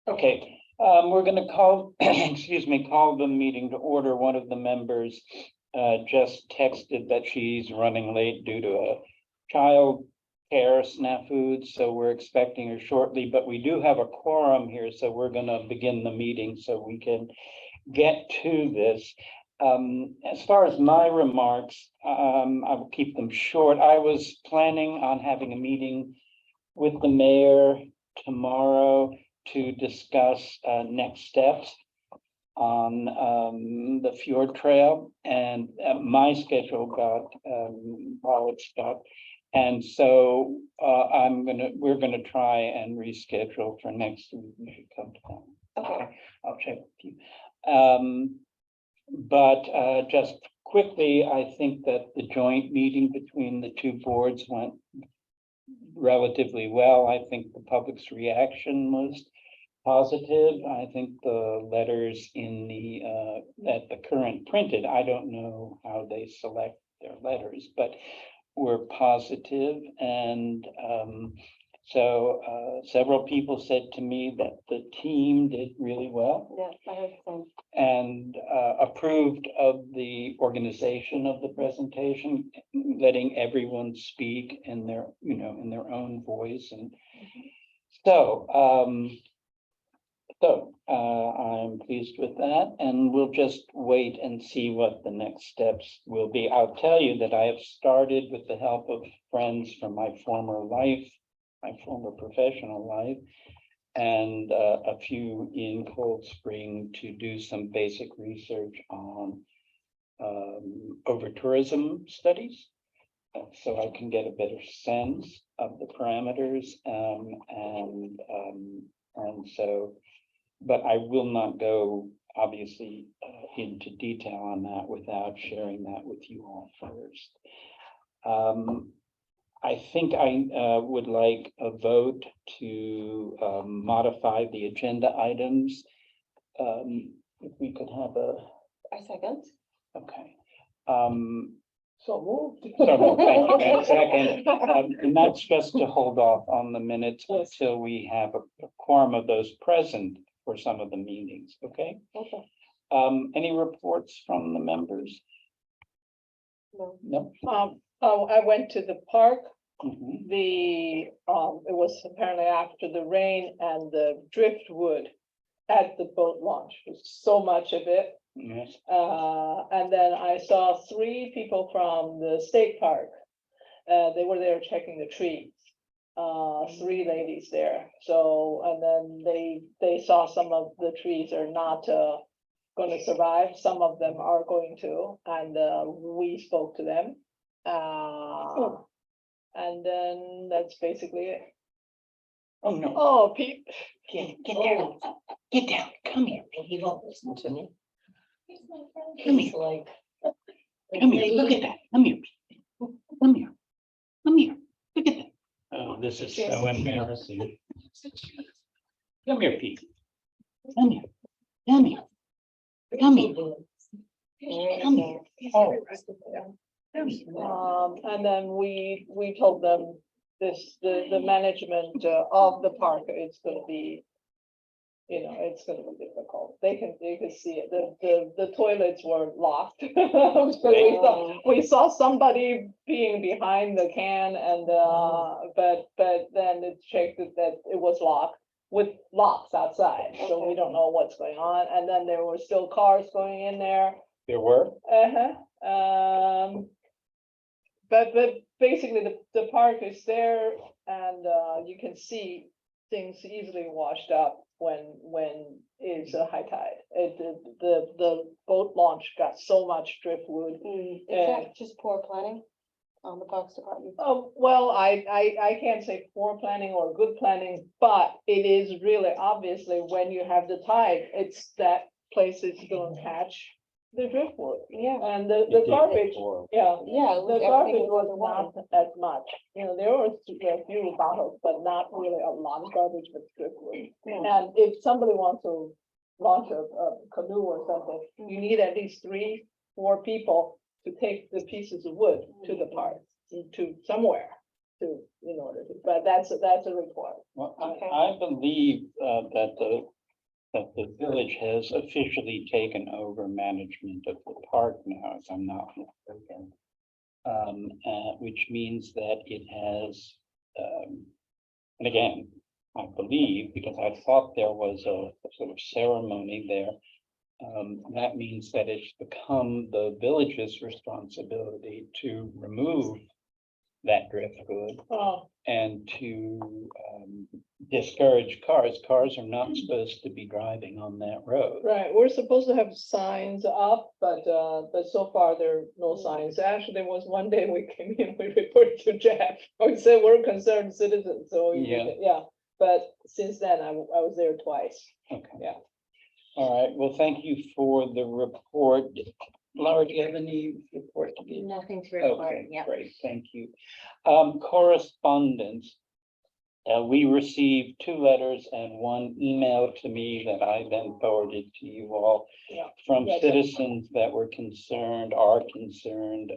Okay, we're going to call, excuse me, call the meeting to order. One of the members just texted that she's running late due to a child care snafu, so we're expecting her shortly, but we do have a quorum here, so we're going to begin the meeting so we can get to this. As far as my remarks, I will keep them short. I was planning on having a meeting with the mayor tomorrow to discuss next steps on the Fjord Trail, and my schedule got polished up, and so we're gonna try and reschedule for next week. You should come to that. Okay, I'll check with you. But just quickly, I think that the joint meeting between the two boards went relatively well. I think the public's reaction was positive. I think the letters in the at the current printed, I don't know how they select their letters, but were positive. And so several people said to me that the team did really well. Yeah, I heard the same. And approved of the organization of the presentation, letting everyone speak in their, in their own voice. And so, I'm pleased with that, and we'll just wait and see what the next steps will be. I'll tell you that I have started, with the help of friends from my former life, my former professional life, and a few in Cold Spring, to do some basic research on over-tourism studies, so I can get a better sense of the parameters, and so, but I will not go obviously into detail on that without sharing that with you all first. I think I would like a vote to modify the agenda items. If we could have I second. okay. So moved. So thank you. And second, and that's just to hold off on the minutes until we have a quorum of those present for some of the meetings. Okay. Okay. Any reports from the members? No. No. I went to the park. Mhm. It was apparently after the rain, and the driftwood at the boat launch was so much of it. Yes. And then I saw 3 people from the state park. They were there checking the trees. 3 ladies there. So, and then they saw some of the trees are not going to survive. Some of them are going to, and we spoke to them. And then that's basically it. Oh no. Oh, Pete. Get down. Get down. Come here. He won't listen to me. Come here. Come here. Look at that. Come here. Come here. Come here. Look at that. Oh, this is so embarrassing. Come here, Pete. Come here. Come here. Come here. Come here. Oh. And then we told them the management of the park, it's gonna be, it's gonna be difficult. They can see it. The toilets were locked. So we saw somebody being behind the can, and but then it checked that it was locked with locks outside. So we don't know what's going on. And then there were still cars going in there. There were? But basically the park is there, and you can see things easily washed up when it's a high tide. The boat launch got so much driftwood. Is that just poor planning on the Parks Department? Oh, well, I can't say poor planning or good planning, but it is really obviously when you have the tide, it's that place is going to catch the driftwood. Yeah. And the garbage, yeah. Yeah. The garbage was not as much, there were a few bottles, but not really a lot of garbage with driftwood. And if somebody wants to launch a canoe or something, you need at least 3-4 people to take the pieces of wood to the park, to somewhere, in order to, but that's a report. Well, Okay. I believe that the that the village has officially taken over management of the park now, if I'm not mistaken. Which means that it has, and again, I believe, because I thought there was a sort of ceremony there, that means that it's become the village's responsibility to remove that driftwood Oh, and to discourage cars. Cars are not supposed to be driving on that road. right, we're supposed to have signs up, but so far there are no signs. Actually, there was one day we came in, we reported to Jeff, we said we're concerned citizens, so. Yeah, but since then, I was there twice. Okay. Yeah. All right, well, thank you for the report. Laura, do you have any report to give? Nothing to report, Okay, yeah. great, thank you. Correspondence. We received 2 letters and 1 email to me that I then forwarded to you all. Yeah. From Yeah, citizens that are concerned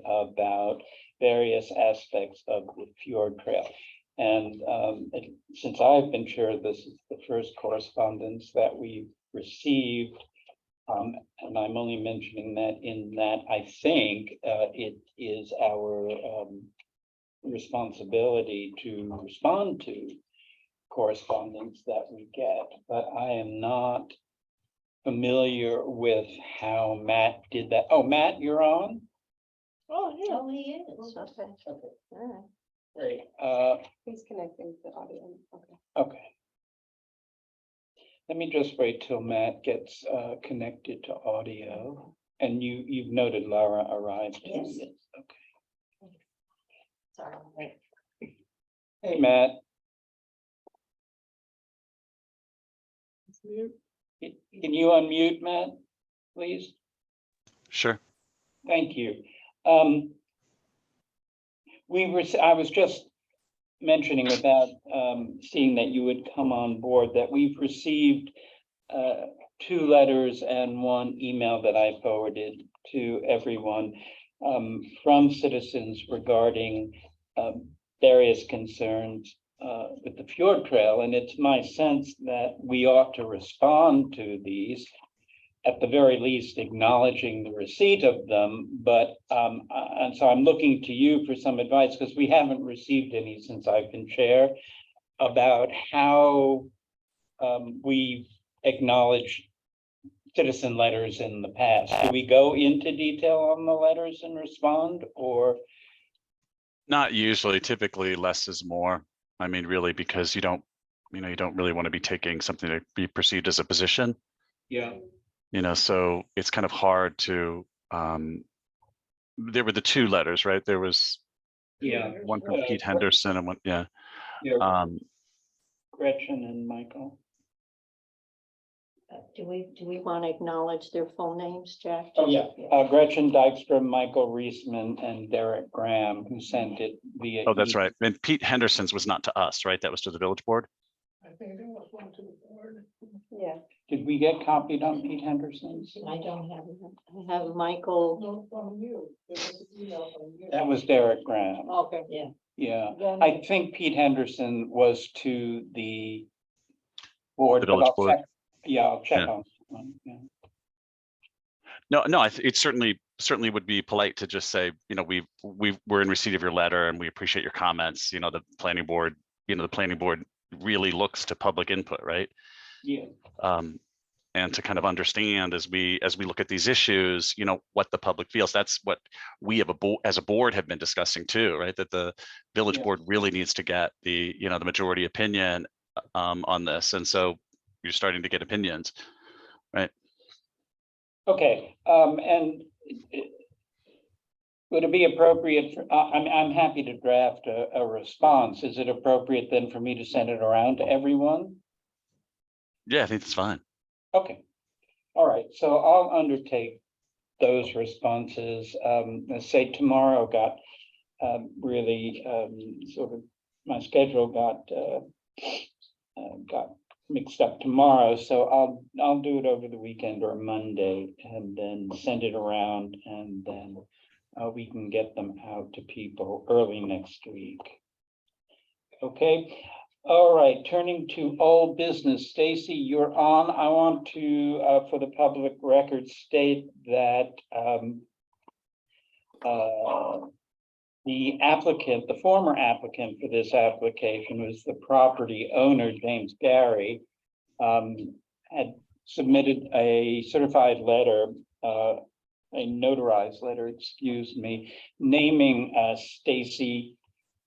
about various aspects of the fjord trail. And since I've been chair, this is the first correspondence that we received. And I'm only mentioning that in that I think it is our responsibility to respond to correspondence that we get, but I am not familiar with how Matt did that. Oh, Matt, you're on? Oh, yeah. Oh, he is, okay. Okay, All great. right. He's connecting to the audio, okay. Okay. Let me just wait till Matt gets connected to audio. And you've noted Laura arrived. too? Yes. Okay. Sorry. Hey, Matt. Can you unmute, Matt, please? Sure. Thank you. I was just mentioning without seeing that you would come on board that we've received 2 letters and 1 email that I forwarded to everyone from citizens regarding various concerns with the fjord trail. And it's my sense that we ought to respond to these, at the very least acknowledging the receipt of them, but and so I'm looking to you for some advice, because we haven't received any since I've been chair, about how we've acknowledged citizen letters in the past. Do we go into detail on the letters and respond, or? Not usually. Typically less is more. I mean, really, because you don't really want to be taking something to be perceived as a position. Yeah. So it's kind of hard to, there were the 2 letters, right? There was one from Pete Henderson and one, yeah. Gretchen and Michael. Do we want to acknowledge their full names, Jack? Oh, yeah. Gretchen Dykstra, Michael Reisman, and Derek Graham, who sent it via. Oh, that's right. And Pete Henderson's was not to us, right? That was to the village board. I think there was one to the board. Yeah, Did we get copied on Pete Henderson's? I don't have, I have Michael. No, from you. There was an email from you. That was Derek Graham. Okay. Yeah. Yeah, Then- I think Pete Henderson was to the board. The but village I'll board. check. Yeah, I'll check Yeah. on that one, yeah. No, it certainly would be polite to just say, we're in receipt of your letter and we appreciate your comments. The planning board really looks to public input, right? Yeah, And to kind of understand as we look at these issues, what the public feels. That's what we have as a board have been discussing too, right? That the village Yeah. board really needs to get the majority opinion on this. And so you're starting to get opinions, right? okay, and would it be appropriate for, I'm happy to draft a response. Is it appropriate then for me to send it around to everyone? Yeah, I think that's fine. Okay, all right, so I'll undertake those responses. Let's say tomorrow got really sort of, my schedule got mixed up tomorrow, so I'll do it over the weekend or Monday and then send it around, and then we can get them out to people early next week. Okay. All right, turning to old business. Stacy, you're on. I want to, for the public record, state that the applicant, the former applicant for this application was the property owner, James Gary, had submitted a certified letter, a notarized letter, excuse me, naming Stacy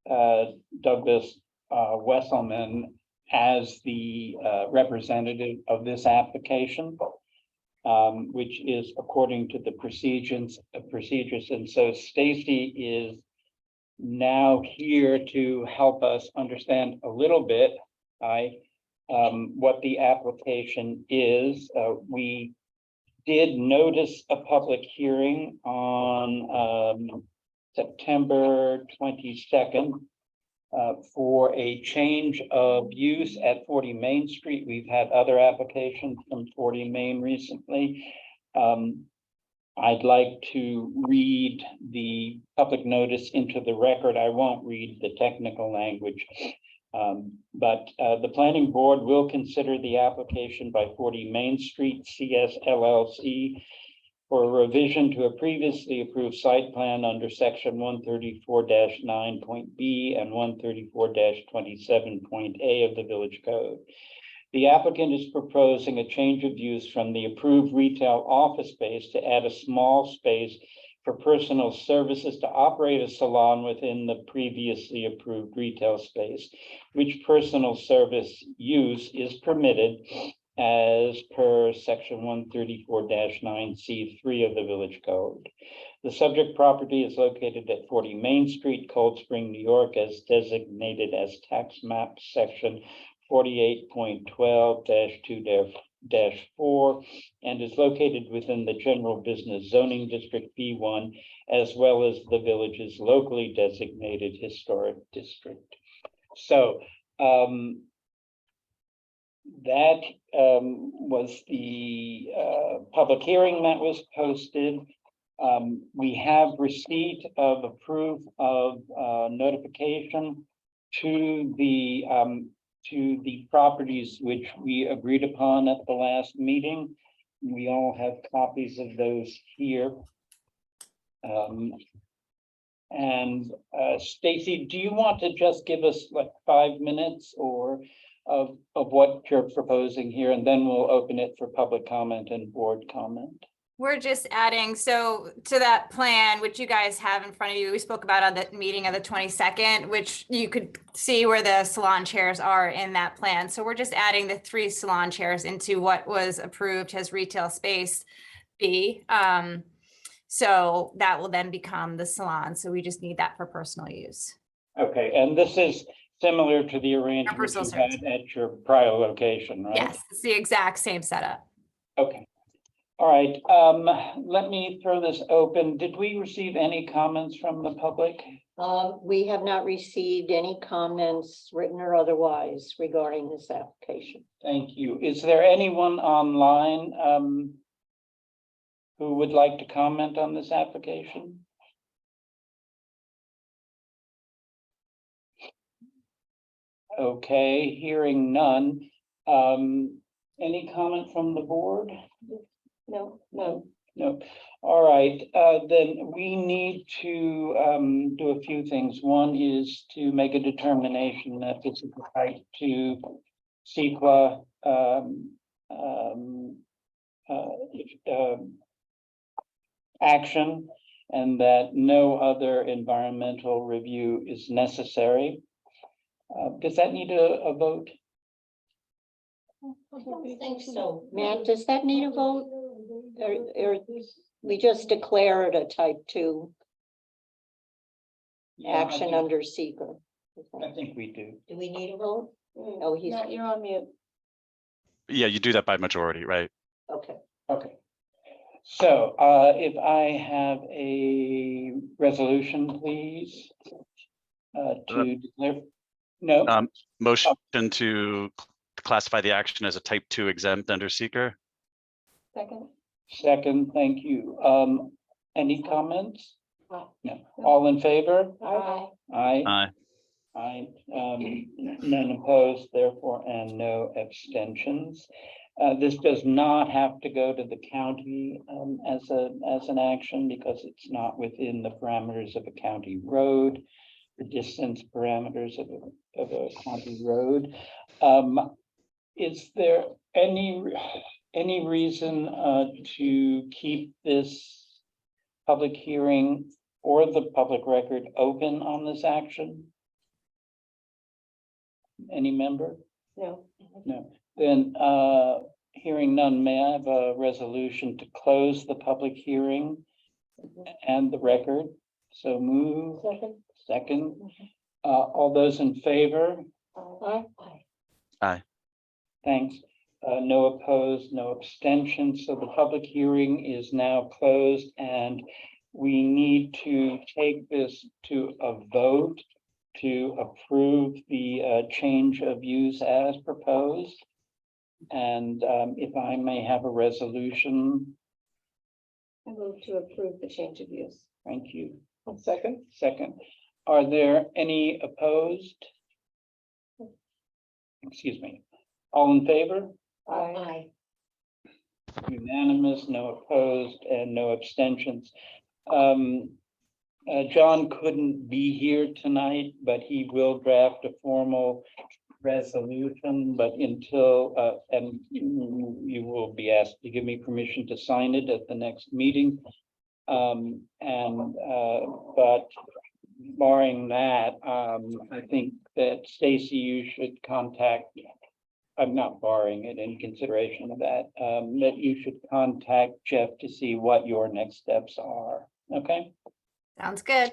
Douglas Wesselman as the representative of this application, which is according to the procedures. And so Stacy is now here to help us understand a little bit what the application is. We did notice a public hearing on September 22nd for a change of use at 40 Main Street. We've had other applications from 40 Main recently. I'd like to read the public notice into the record. I won't read the technical language, but the planning board will consider the application by 40 Main Street CS LLC for a revision to a previously approved site plan under section 134-9.b and 134-27.a of the village code. The applicant is proposing a change of use from the approved retail office space to add a small space for personal services to operate a salon within the previously approved retail space, which personal service use is permitted as per section 134-9C3 of the village code. The subject property is located at 40 Main Street, Cold Spring, New York, as designated as tax map section 48.12-2-4, and is located within the general business zoning district B1, as well as the village's locally designated historic district. So that was the public hearing that was posted. We have receipt of a proof of notification to the properties which we agreed upon at the last meeting. We all have copies of those here. Stacy, do you want to just give us like 5 minutes or of what you're proposing here, and then we'll open it for public comment and board comment? We're just adding, so to that plan, which you guys have in front of you, we spoke about on the meeting of the 22nd, which you could see where the salon chairs are in that plan. So we're just adding the 3 salon chairs into what was approved as retail space B. So that will then become the salon. So we just need that for personal use. Okay, and this is similar to the arrangement personal you service. had at your prior location, right? Yes, it's the exact same setup. Okay. All right, let me throw this open. Did we receive any comments from the public? We have not received any comments, written or otherwise, regarding this application. Thank you. Is there anyone online who would like to comment on this application? Okay, hearing none. Any comment from the board? No, No. All right, then we need to do a few things. One is to make a determination that this is the type 2 CEQA action, and that no other environmental review is necessary. Does that need a vote? I don't think so. Matt, does that need a vote? Or we just declare it a type 2 action under seeker? I think we do. Do we need a vote? Oh, he's, Matt, you're on mute. Yeah, you do that by majority, right? okay. Okay. So if I have a resolution, please, to declare, no, Motion to classify the action as a type 2 exempt under seeker. Second. second, thank you. Any comments? No. No. All in favor? Aye. Aye. Aye. Aye. none opposed, therefore, and no abstentions. This does not have to go to the county as an action because it's not within the parameters of a county road, the distance parameters of a county road. Is there any reason to keep this public hearing or the public record open on this action? Any member? No. No. Then, hearing none, may I have a resolution to close the public hearing and the record? So move. Second. All those in favor? Aye. Thanks. No opposed, no abstentions. So the public hearing is now closed and we need to take this to a vote to approve the change of use as proposed. And if I may have a resolution, I move to approve the change of use. thank you. Second, Second, are there any opposed? Excuse me, all in favor? Aye. Unanimous, no opposed, and no abstentions. John couldn't be here tonight, but he will draft a formal resolution, but until, and you will be asked to give me permission to sign it at the next meeting. But barring that, I think that Stacy, you should contact, I'm not barring it in consideration of that, that you should contact Jeff to see what your next steps are, okay? Sounds good.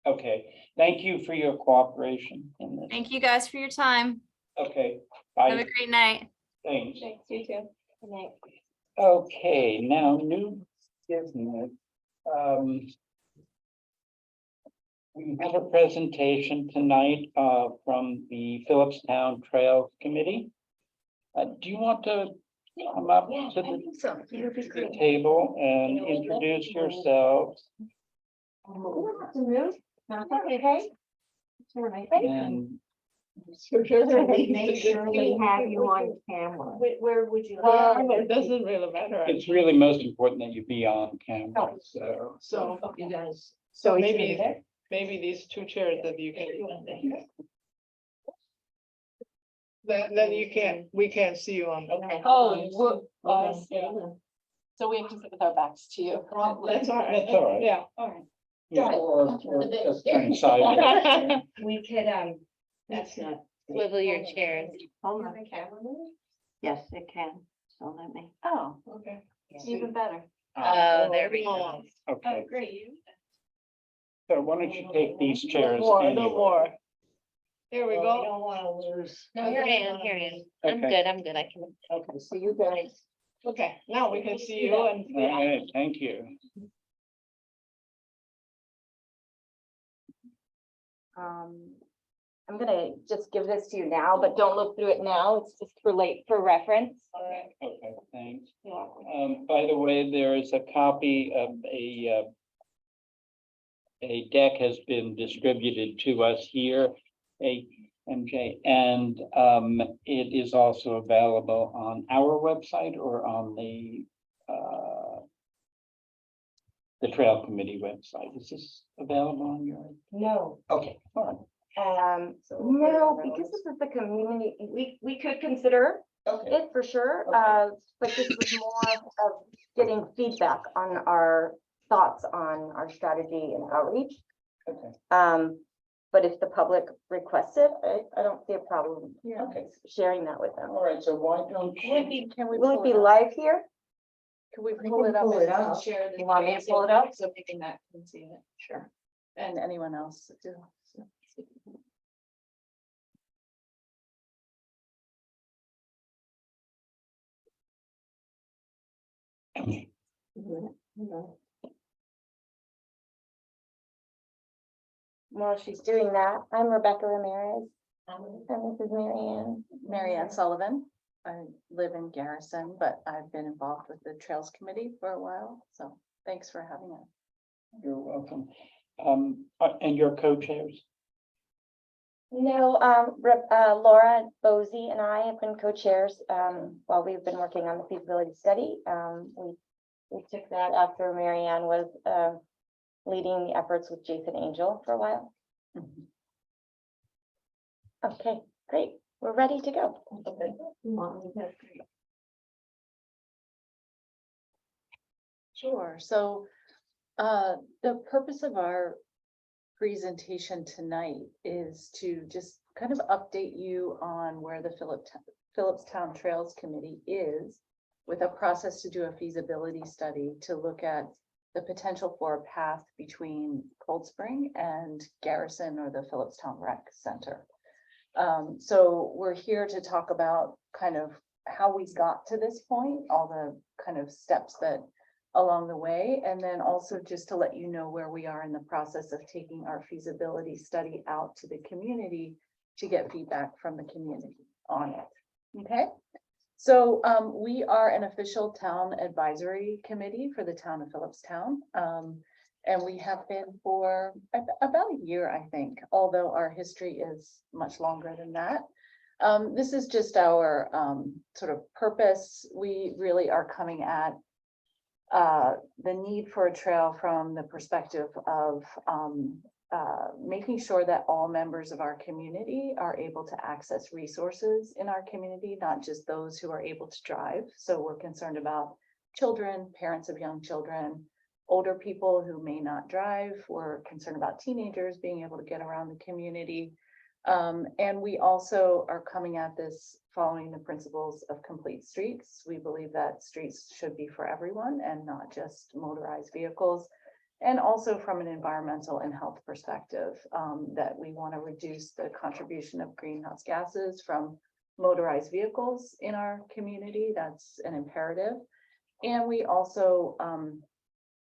Okay, thank you for your cooperation in this. Thank you guys for your time. Okay, Have a bye, great night. thanks. Thanks, you too. Good night. Okay, now new business. We have a presentation tonight from the Phillips Town Trails Committee. Do you want to come up to the table and introduce yourselves? And make sure we have you on camera. Where would you? It doesn't really matter. it's really most important that you be on camera, so. So, So maybe these two chairs that you can. Then you can't, we can't see you on. Oh, Yeah. so we have to sit with our backs to you. That's all right. That's all right. Yeah. Yeah, or just turn sideways. We could, that's not. Swivel your chairs. Yes, it can, so let me. Oh, Okay. even better. Uh, there we go. Okay, great. so why don't you take these chairs No anyway? more. Here we We go. don't wanna lose. No, here I am, here I am. I'm Okay. good, I can. Okay, so you guys. Okay, now we can see you and. All right, thank you. I'm gonna just give this to you now, but don't look through it now. It's just for reference. Okay, thanks. By the way, there is a copy of a deck has been distributed to us here, MJ, and it is also available on our website or on the Trail Committee website. Is this available on your? No. Okay, all right. No, because this is the community, we could consider Okay. it for sure, Okay. but this was more of getting feedback on our thoughts on our strategy and outreach. Okay. But if the public requests it, I don't see a problem Okay. sharing that with them. All right, so why don't you? Will it be live here? Can we pull it up and share? You want me to pull it up? So picking that can see it. Sure. And anyone else too. While she's doing that, I'm Rebecca Ramirez. And this is Mary Ann. Mary Ann Sullivan. I live in Garrison, but I've been involved with the Trails Committee for a while, so thanks for having us. You're welcome. And your co-chairs? No, Laura Bosey and I have been co-chairs while we've been working on the feasibility study. We took that after Marianne was leading the efforts with Jason Angel for a while. Okay, great. We're ready to go. Okay. Sure. So the purpose of our presentation tonight is to just kind of update you on where the Phillips Town Trails Committee is with a process to do a feasibility study to look at the potential for a path between Cold Spring and Garrison or the Phillips Town Rec Center. So we're here to talk about kind of how we got to this point, all the kind of steps that along the way, and then also just to let you know where we are in the process of taking our feasibility study out to the community to get feedback from the community on it. Okay, so we are an official town advisory committee for the town of Phillipstown, and we have been for about a year, I think, although our history is much longer than that. This is just our sort of purpose. We really are coming at the need for a trail from the perspective of making sure that all members of our community are able to access resources in our community, not just those who are able to drive. So we're concerned about children, parents of young children, older people who may not drive. We're concerned about teenagers being able to get around the community. And we also are coming at this following the principles of complete streets. We believe that streets should be for everyone and not just motorized vehicles. And also from an environmental and health perspective, that we want to reduce the contribution of greenhouse gases from motorized vehicles in our community. That's an imperative. And we also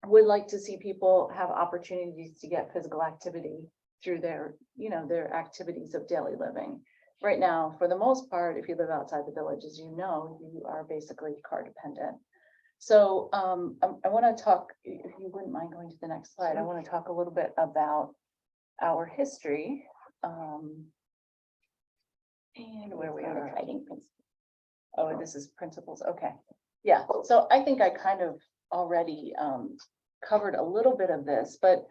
would like to see people have opportunities to get physical activity through their, their activities of daily living. Right now, for the most part, if you live outside the village, as you know, you are basically car dependent. So I want to talk, if you wouldn't mind going to the next slide, I want to talk a little bit about our history and where we are. Oh, this is principles. Okay. Yeah. So I think I kind of already covered a little bit of this, but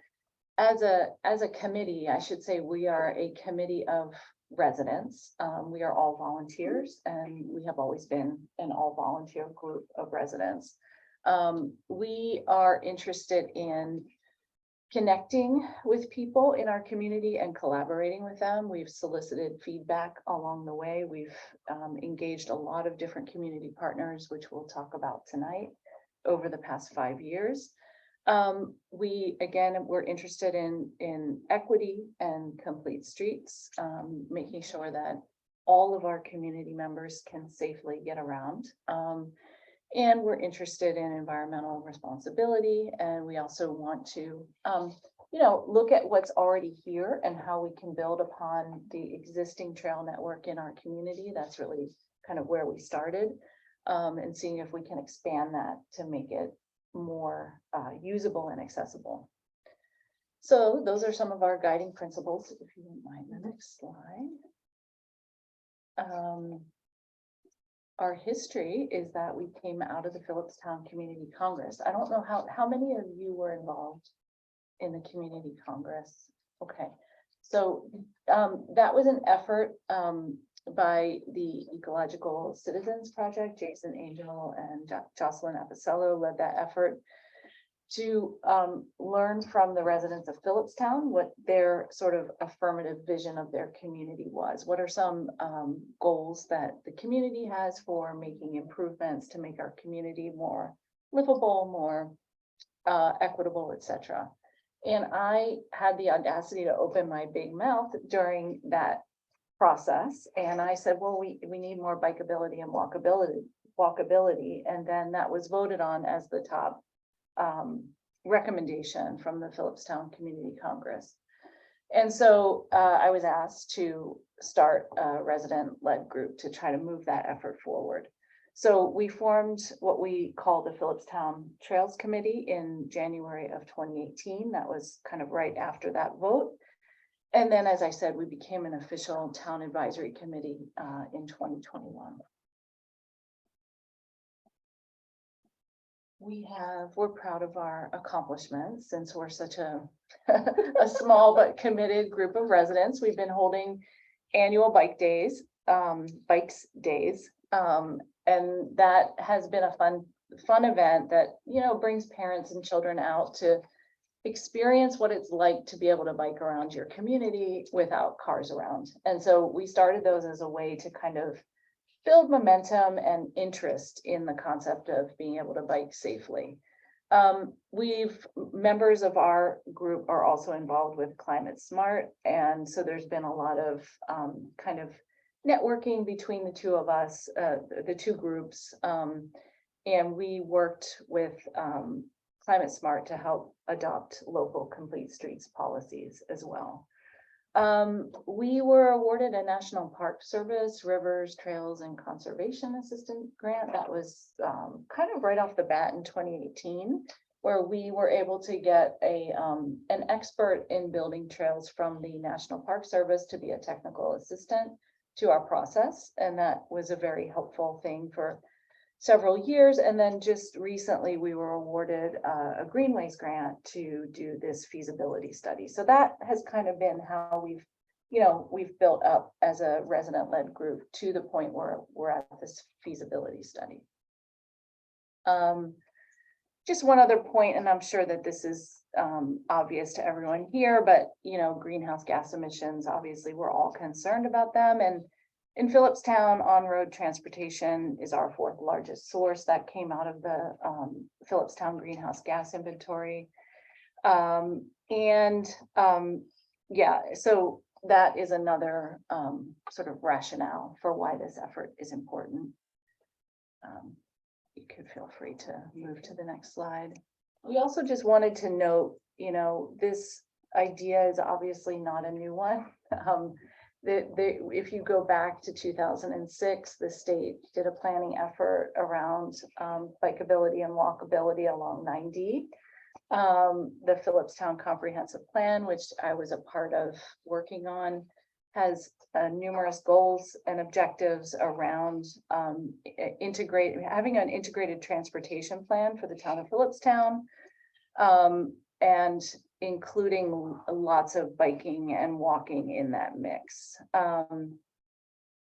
as a committee, I should say we are a committee of residents. We are all volunteers, and we have always been an all volunteer group of residents. We are interested in connecting with people in our community and collaborating with them. We've solicited feedback along the way. We've engaged a lot of different community partners, which we'll talk about tonight, over the past 5 years. We're interested in equity and complete streets, making sure that all of our community members can safely get around. And we're interested in environmental responsibility. And we also want to, look at what's already here and how we can build upon the existing trail network in our community. That's really kind of where we started, and seeing if we can expand that to make it more usable and accessible. So those are some of our guiding principles. If you wouldn't mind the next slide. Our history is that we came out of the Phillipstown Community Congress. I don't know how many of you were involved in the Community Congress. Okay, so that was an effort by the Ecological Citizens Project. Jason Angel and Jocelyn Apicello led that effort to learn from the residents of Phillipstown what their sort of affirmative vision of their community was. What are some goals that the community has for making improvements to make our community more livable, more equitable, etc. And I had the audacity to open my big mouth during that process. And I said, well, we need more bikeability and walkability. And then that was voted on as the top recommendation from the Phillipstown Community Congress. And so I was asked to start a resident-led group to try to move that effort forward. So we formed what we call the Phillipstown Trails Committee in January of 2018. That was kind of right after that vote. And then, as I said, we became an official town advisory committee in 2021. We're proud of our accomplishments since we're such a, a small but committed group of residents. We've been holding annual bikes days. And that has been a fun event that, you know, brings parents and children out to experience what it's like to be able to bike around your community without cars around. And so we started those as a way to kind of build momentum and interest in the concept of being able to bike safely. Members of our group are also involved with Climate Smart. And so there's been a lot of kind of networking between the two of us, the two groups. And we worked with Climate Smart to help adopt local complete streets policies as well. We were awarded a National Park Service, Rivers, Trails, and Conservation Assistant grant. That was kind of right off the bat in 2018, where we were able to get an expert in building trails from the National Park Service to be a technical assistant to our process. And that was a very helpful thing for several years. And then just recently we were awarded a Greenways grant to do this feasibility study. So that has kind of been how we've built up as a resident-led group to the point where we're at this feasibility study. Just one other point, and I'm sure that this is obvious to everyone here, but you know, greenhouse gas emissions, obviously we're all concerned about them. And in Phillipstown, on-road transportation is our 4th largest source. That came out of the Phillipstown greenhouse gas inventory. Yeah, so that is another sort of rationale for why this effort is important. You could feel free to move to the next slide. We also just wanted to note, you know, this idea is obviously not a new one. If you go back to 2006, the state did a planning effort around bikeability and walkability along 9D. The Phillipstown Comprehensive Plan, which I was a part of working on, has numerous goals and objectives around having an integrated transportation plan for the town of Phillipstown, and including lots of biking and walking in that mix.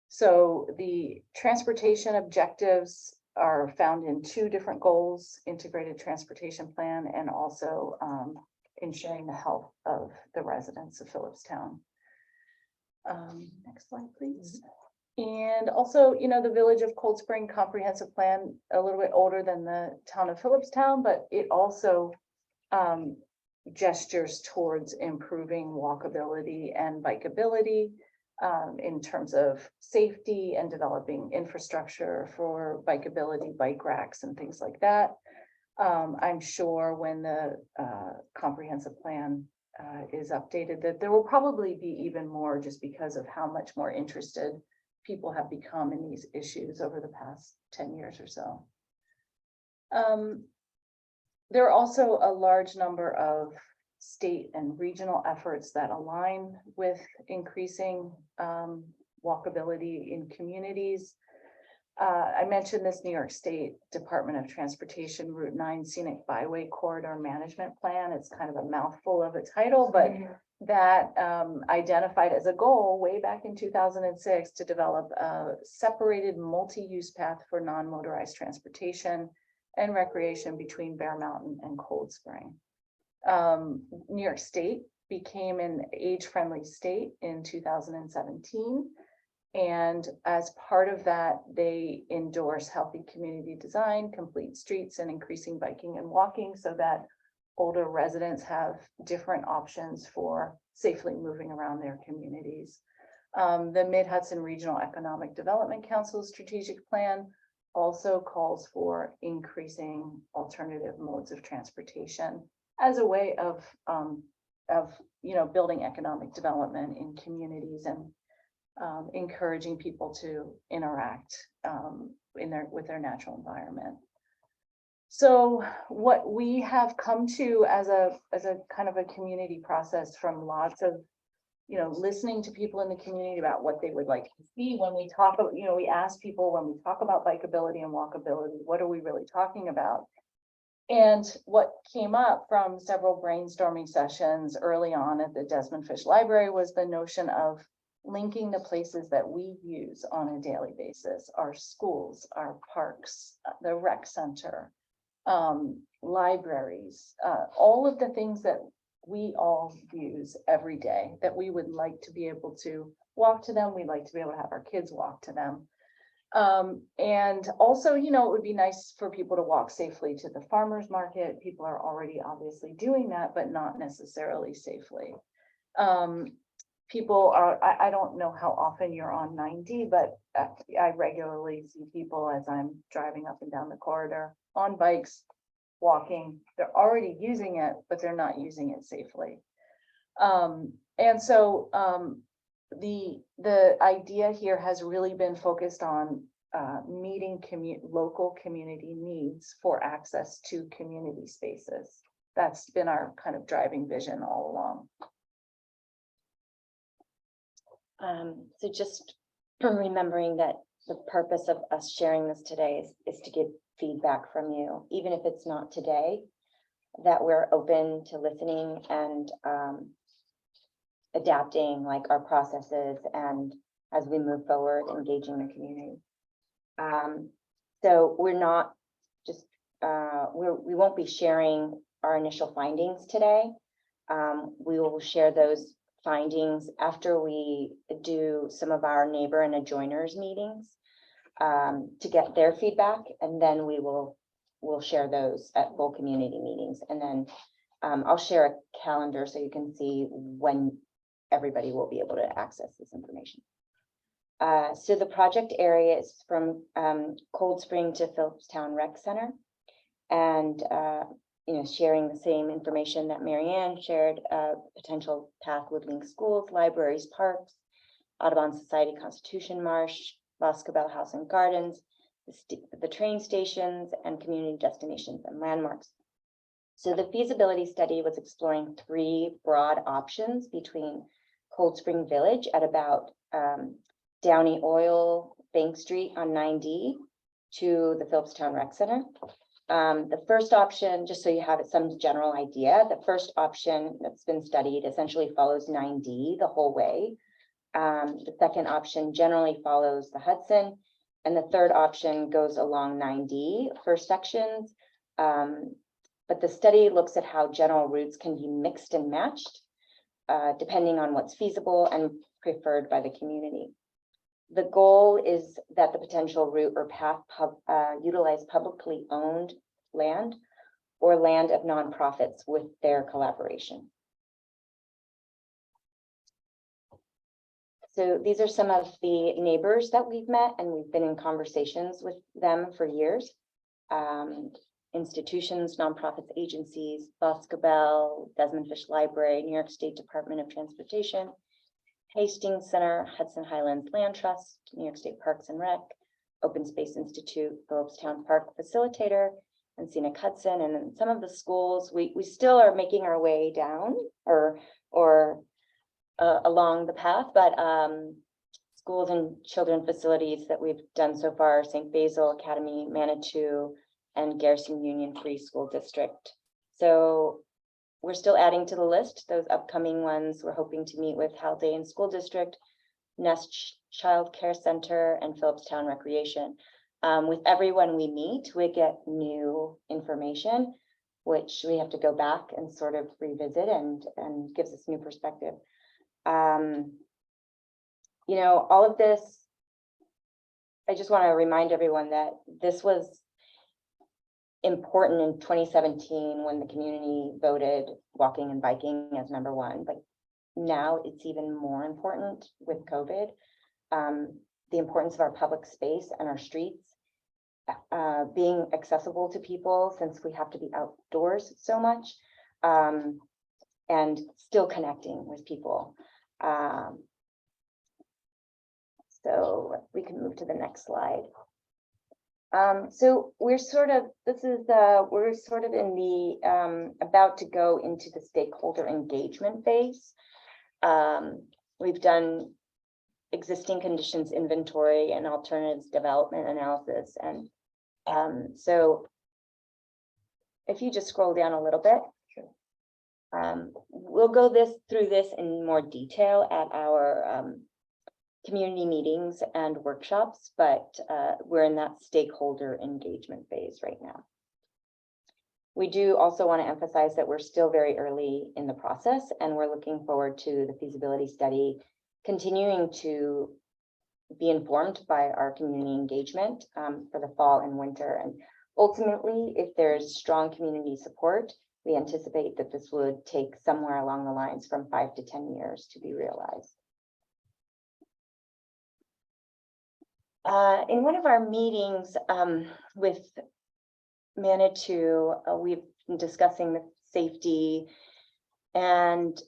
So the transportation objectives are found in 2 different goals: integrated transportation plan and also ensuring the health of the residents of Phillipstown. Next slide, please. And also, you know, the Village of Cold Spring Comprehensive Plan, a little bit older than the town of Phillipstown, but it also gestures towards improving walkability and bikeability in terms of safety and developing infrastructure for bikeability, bike racks and things like that. I'm sure when the comprehensive plan is updated that there will probably be even more, just because of how much more interested people have become in these issues over the past 10 years or so. There are also a large number of state and regional efforts that align with increasing walkability in communities. I mentioned this New York State Department of Transportation Route 9 Scenic Byway Corridor Management Plan. It's kind of a mouthful of a title, but that identified as a goal way back in 2006 to develop a separated multi-use path for non-motorized transportation and recreation between Bear Mountain and Cold Spring. New York State became an age-friendly state in 2017. And as part of that, they endorse healthy community design, complete streets, and increasing biking and walking so that older residents have different options for safely moving around their communities. The Mid-Hudson Regional Economic Development Council strategic plan also calls for increasing alternative modes of transportation as a way of building economic development in communities and encouraging people to interact with their natural environment. So what we have come to as a kind of a community process from lots of listening to people in the community about what they would like to see when we talk about, we ask people when we talk about bikeability and walkability, what are we really talking about? And what came up from several brainstorming sessions early on at the Desmond Fish Library was the notion of linking the places that we use on a daily basis, our schools, our parks, the rec center, libraries, all of the things that we all use every day that we would like to be able to walk to them. We'd like to be able to have our kids walk to them. And also, it would be nice for people to walk safely to the farmer's market. People are already obviously doing that, but not necessarily safely. People are, I don't know how often you're on 9D, but I regularly see people as I'm driving up and down the corridor on bikes, walking. They're already using it, but they're not using it safely. And so the idea here has really been focused on meeting local community needs for access to community spaces. That's been our kind of driving vision all along. So just remembering that the purpose of us sharing this today is to get feedback from you, even if it's not today, that we're open to listening and adapting like our processes and as we move forward, engaging the community. So we're not just, we won't be sharing our initial findings today. We will share those findings after we do some of our neighbor and adjoiners meetings to get their feedback, and then we'll share those at full community meetings. And then I'll share a calendar so you can see when everybody will be able to access this information. So the project area is from Cold Spring to Phillips Rec Center, and sharing the same information that Marianne shared. Potential path would link schools, libraries, parks, Audubon Society, Constitution Marsh, Boscobel House and Gardens, the train stations, and community destinations and landmarks. So the feasibility study was exploring 3 broad options between Cold Spring Village at about Downey Oil Bank Street on 9D to the Phillips Rec Center. The first option, just so you have some general idea, the first option that's been studied essentially follows 9D the whole way. The second option generally follows the Hudson, and the third option goes along 9D for sections. But the study looks at how general routes can be mixed and matched depending on what's feasible and preferred by the community. The goal is that the potential route or path utilize publicly owned land or land of nonprofits with their collaboration. So these are some of the neighbors that we've met, and we've been in conversations with them for years. Institutions, nonprofits, agencies, Boscobel, Desmond Fish Library, New York State Department of Transportation, Hastings Center, Hudson Highlands Land Trust, New York State Parks and Rec, Open Space Institute, Phillips Town Park Facilitator, and Scenic Hudson. And then some of the schools, we still are making our way down or along the path, but schools and children facilities that we've done so far: St. Basil Academy, Manitou, and Garrison Union Free School District. So we're still adding to the list. Those upcoming ones, we're hoping to meet with Haldane School District, Nest Child Care Center, and Phillips Town Recreation. With everyone we meet, we get new information, which we have to go back and sort of revisit and gives us new perspective. All of this, I just want to remind everyone that this was important in 2017 when the community voted walking and biking as #1, but now it's even more important with COVID. The importance of our public space and our streets being accessible to people, since we have to be outdoors so much, and still connecting with people. So we can move to the next slide. So we're sort of in the about to go into the stakeholder engagement phase. We've done existing conditions inventory and alternatives development analysis. And so if you just scroll down a little bit, we'll go through this in more detail at our community meetings and workshops, but we're in that stakeholder engagement phase right now. We do also want to emphasize that we're still very early in the process, and we're looking forward to the feasibility study continuing to be informed by our community engagement for the fall and winter. And ultimately, if there's strong community support, we anticipate that this would take somewhere along the lines from 5 to 10 years to be realized. In one of our meetings with Manitou, we've been discussing the safety, and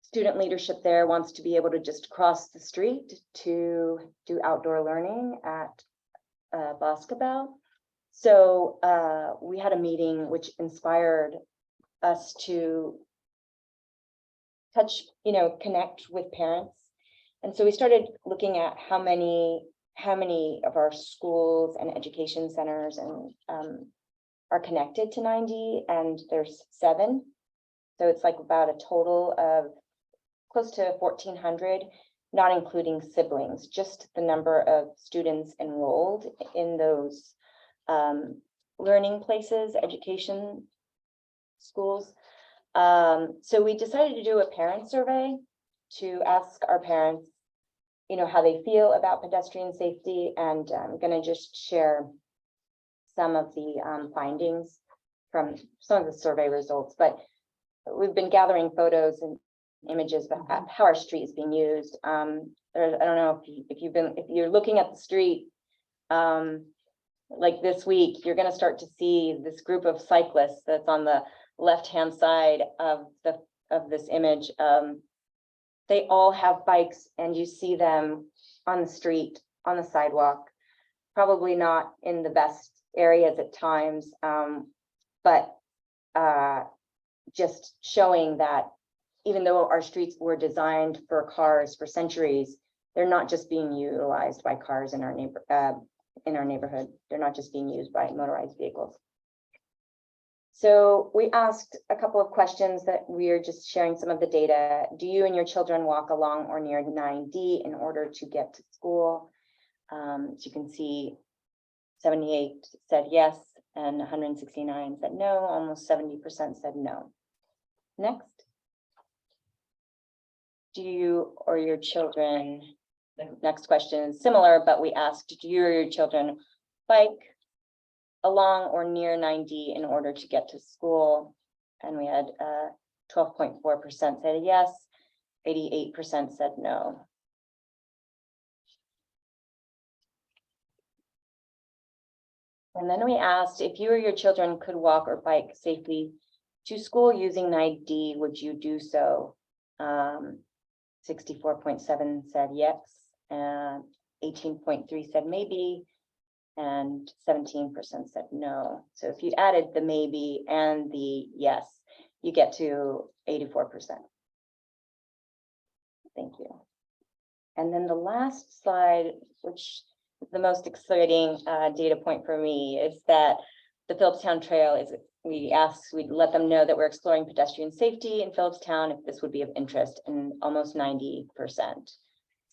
student leadership there wants to be able to just cross the street to do outdoor learning at Boscobel. So we had a meeting which inspired us to connect with parents. And so we started looking at how many of our schools and education centers and are connected to 9D, and there's 7. So it's like about a total of close to 1,400, not including siblings, just the number of students enrolled in those learning places, education schools. So we decided to do a parent survey to ask our parents, how they feel about pedestrian safety, and I'm going to just share some of the findings from some of the survey results. But we've been gathering photos and images about how our street is being used. I don't know if you're looking at the street like this week, you're going to start to see this group of cyclists that's on the left-hand side of this image. They all have bikes, and you see them on the street, on the sidewalk, probably not in the best areas at times, but just showing that even though our streets were designed for cars for centuries, they're not just being utilized by cars in our neighborhood. They're not just being used by motorized vehicles. So we asked a couple of questions that we are just sharing some of the data. Do you and your children walk along or near 9D in order to get to school? As you can see, 78 said yes, and 169 said no. Almost 70% said no. Next. Do you or your children, the next question is similar, but we asked, do you or your children bike along or near 9D in order to get to school? And we had 12.4% said yes, 88% said no. And then we asked, if you or your children could walk or bike safely to school using 9D, would you do so? 64.7 said yes, and 18.3 said maybe, and 17% said no. So if you added the maybe and the yes, you get to 84%. Thank you. And then the last slide, which is the most exciting data point for me, is that the Phillipstown Trail is, we'd let them know that we're exploring pedestrian safety in Phillipstown, if this would be of interest, and almost 90%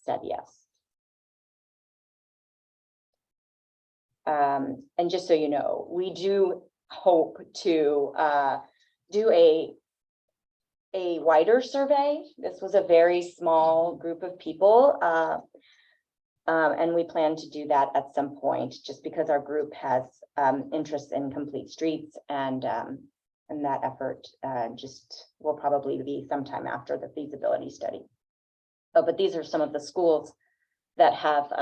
said yes. And just so you know, we do hope to do a wider survey. This was a very small group of people, and we plan to do that at some point, just because our group has interest in complete streets, and that effort just will probably be sometime after the feasibility study. Oh, but these are some of the schools that have,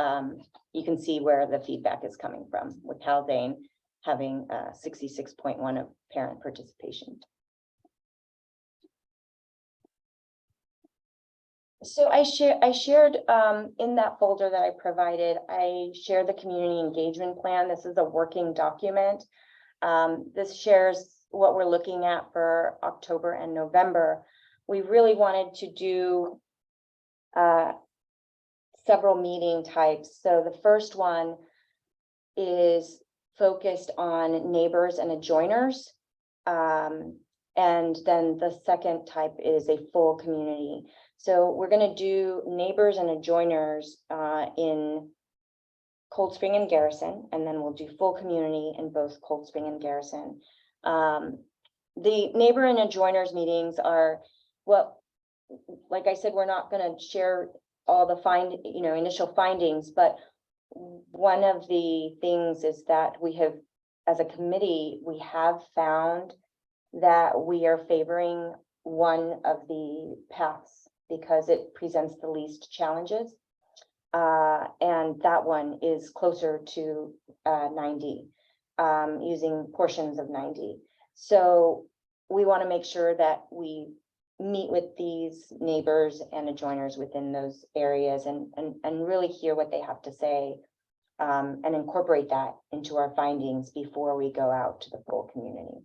you can see where the feedback is coming from, with Haldane having 66.1 of parent participation. So I shared in that folder that I provided, I shared the community engagement plan. This is a working document. This shares what we're looking at for October and November. we really wanted to do several meeting types. So the first one is focused on neighbors and adjoiners. And then the second type is a full community. So we're going to do neighbors and adjoiners in Cold Spring and Garrison, and then we'll do full community in both Cold Spring and Garrison. The neighbor and adjoiners meetings are what, like I said, we're not going to share all the initial findings, but one of the things is that we have, as a committee, we have found that we are favoring one of the paths because it presents the least challenges. And that one is closer to 90, using portions of 90. So we want to make sure that we meet with these neighbors and adjoiners within those areas and really hear what they have to say, and incorporate that into our findings before we go out to the full community.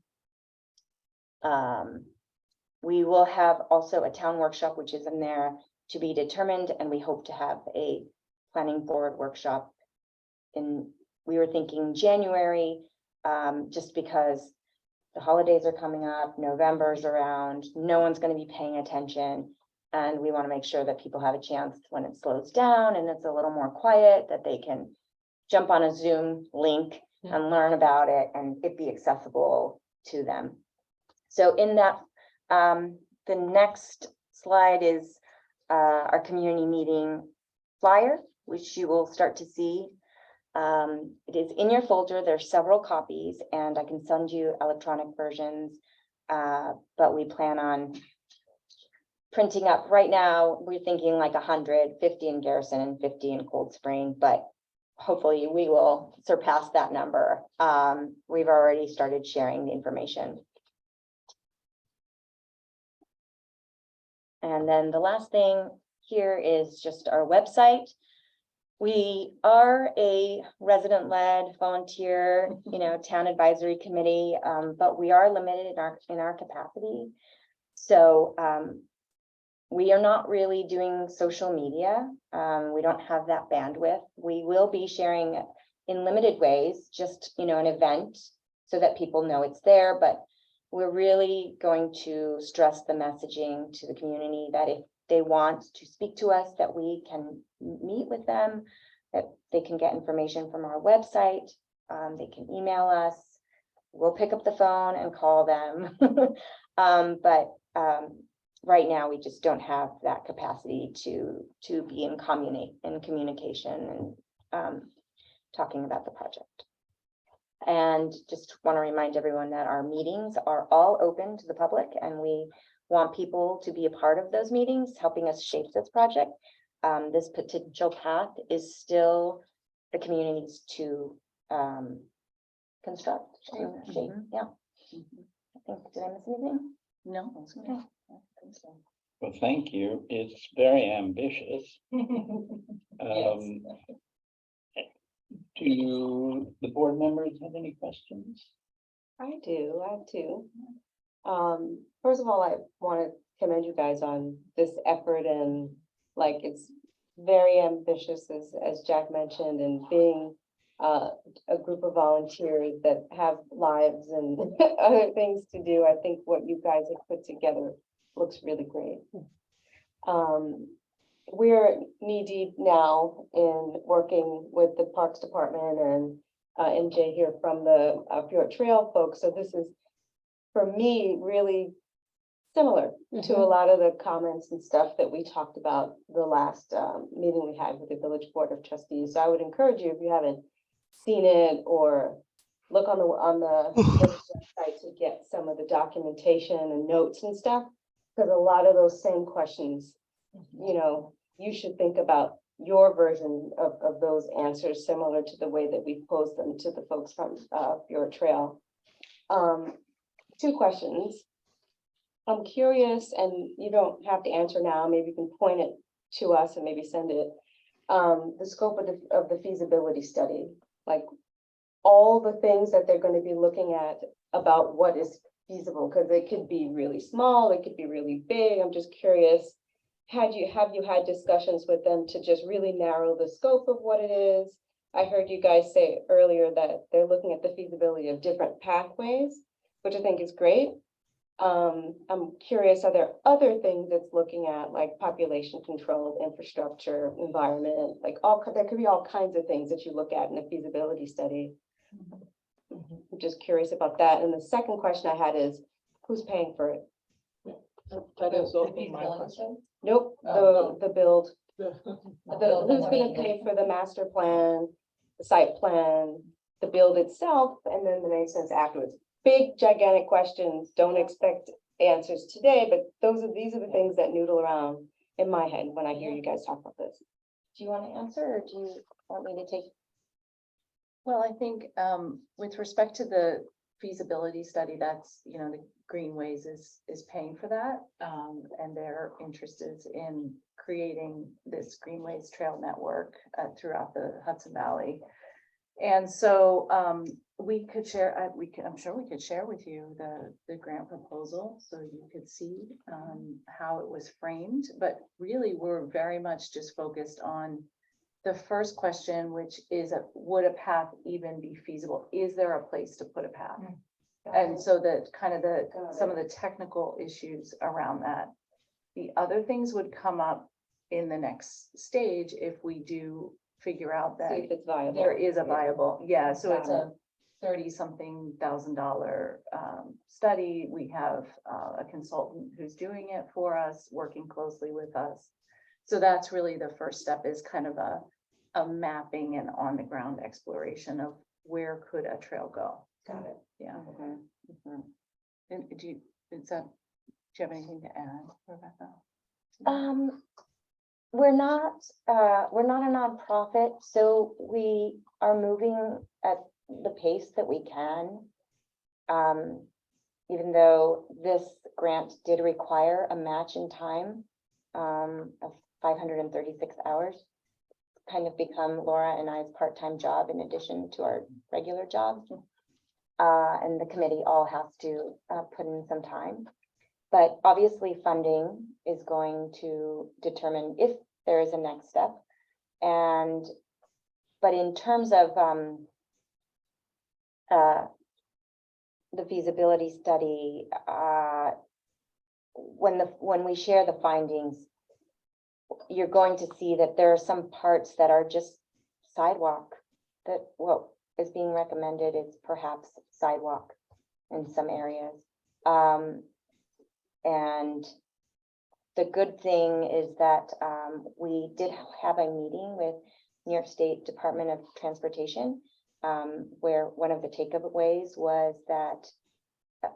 We will have also a town workshop, which is in there to be determined, and we hope to have a planning board workshop we were thinking January, just because the holidays are coming up, November's around, no one's going to be paying attention. And we want to make sure that people have a chance when it slows down and it's a little more quiet, that they can jump on a Zoom link and learn about it and it be accessible to them. So in that, the next slide is our community meeting flyer, which you will start to see. It is in your folder. There's several copies and I can send you electronic versions, but we plan on printing up. Right now, we're thinking like 150 in Garrison and 50 in Cold Spring, but hopefully we will surpass that number. We've already started sharing the information. And then the last thing here is just our website. We are a resident-led volunteer, town advisory committee, but we are limited in our capacity. So we are not really doing social media. We don't have that bandwidth. We will be sharing in limited ways, just an event so that people know it's there. But we're really going to stress the messaging to the community that if they want to speak to us, that we can meet with them, that they can get information from our website, they can email us, we'll pick up the phone and call them. But right now we just don't have that capacity to be in communication and talking about the project. And just want to remind everyone that our meetings are all open to the public and we want people to be a part of those meetings, helping us shape this project. This potential path is still the communities to construct, shape. Yeah. I think, did I miss anything? No, that's okay. I think so. Well, thank you. It's very ambitious. Do the board members have any questions? I do, I have two. First of all, I want to commend you guys on this effort and it's very ambitious as Jack mentioned, and being a group of volunteers that have lives and other things to do. I think what you guys have put together looks really great. We're knee deep now in working with the Parks Department and MJ here from the Fjord Trail folks. So this is, for me, really similar to a lot of the comments and stuff that we talked about the last meeting we had with the Village Board of Trustees. So I would encourage you, if you haven't seen it, or look on the website to get some of the documentation and notes and stuff, because a lot of those same questions, you should think about your version of those answers, similar to the way that we posed them to the folks from Fjord Trail. Two questions. I'm curious, and you don't have to answer now, maybe you can point it to us and maybe send it. The scope of the feasibility study, like all the things that they're going to be looking at about what is feasible? Because it could be really small, it could be really big. I'm just curious. Have you had discussions with them to just really narrow the scope of what it is? I heard you guys say earlier that they're looking at the feasibility of different pathways, which I think is great. I'm curious, are there other things it's looking at, like population control, infrastructure, environment, like there could be all kinds of things that you look at in a feasibility study. I'm just curious about that. And the second question I had is, who's paying for it? That is also my question. Nope, Oh, the build. The- Who's gonna pay for the master plan, the site plan, the build itself, and then the maintenance afterwards? Big gigantic questions, don't expect answers today, but these are the things that noodle around in my head when I hear you guys talk about this. Do you want to answer or do you want me to take? Well, I think with respect to the feasibility study, that's, you know, the Greenways is paying for that. And their interest is in creating this Greenways trail network throughout the Hudson Valley. And so we could share, I'm sure we could share with you the grant proposal so you could see how it was framed. But really, we're very much just focused on the first question, which is, would a path even be feasible? Is there a place to put a path? And so that kind of some of the technical issues around that. The other things would come up in the next stage if we do figure out that See if it's viable. there is a viable, yeah, so it's Got a $30-something thousand study. We have a consultant who's doing it for us, working closely with us. So that's really the first step, is kind of a mapping and on the ground exploration of where could a trail go. Got it. Yeah. Okay. Mhm. And do you have anything to add, Rebecca? We're not a nonprofit, so we are moving at the pace that we can. Even though this grant did require a match in time of 536 hours, kind of become Laura and I's part-time job in addition to our regular job. And the committee all has to put in some time. But obviously funding is going to determine if there is a next step. But in terms of the feasibility study, when we share the findings, you're going to see that there are some parts that are just sidewalk, that what is being recommended is perhaps sidewalk in some areas. And the good thing is that we did have a meeting with New York State Department of Transportation, where one of the takeaways was that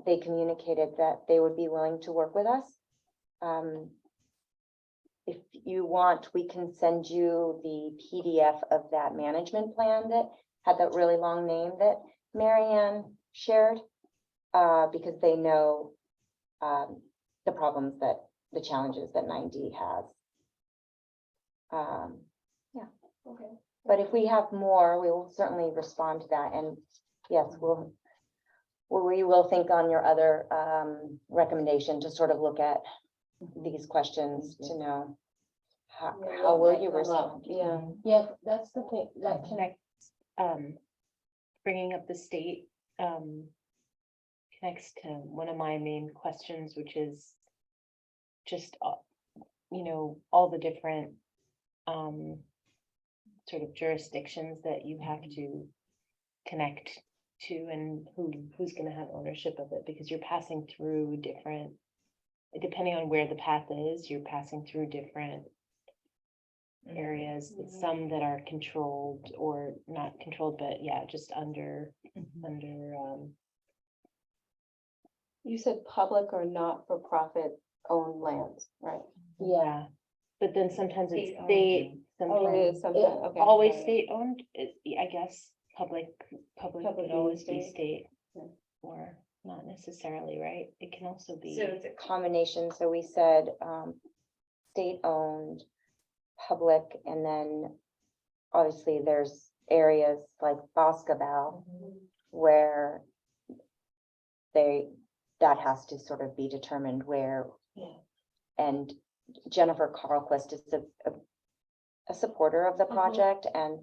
they communicated that they would be willing to work with us. If you want, we can send you the PDF of that management plan that had that really long name that Marianne shared, because they know the problems the challenges that 9D has. Yeah. Okay. But if we have more, we will certainly respond to that. And yes, we will think on your other recommendation to sort of look at these questions to know how will you respond? Yeah. Yeah, that's the thing that connects, bringing up the state, connects to one of my main questions, which is just, all the different, sort of jurisdictions that you have to connect to, and who's going to have ownership of it, because you're passing through different, depending on where the path is, you're passing through different areas, some that are controlled or not controlled, but yeah, just under You said public or not for profit owned lands, right? yeah, but then sometimes it's State-owned. state, Oh, it is sometimes sometimes, okay. always got it. state owned, I guess, public Public would and always be state. state. Yeah. Or not necessarily, right? It can also be. So it's a combination. So we said state-owned, public, and then obviously there's areas like Boscobel where that has to sort of be determined where. Yeah. And Jennifer Carlquist is a supporter of the project, and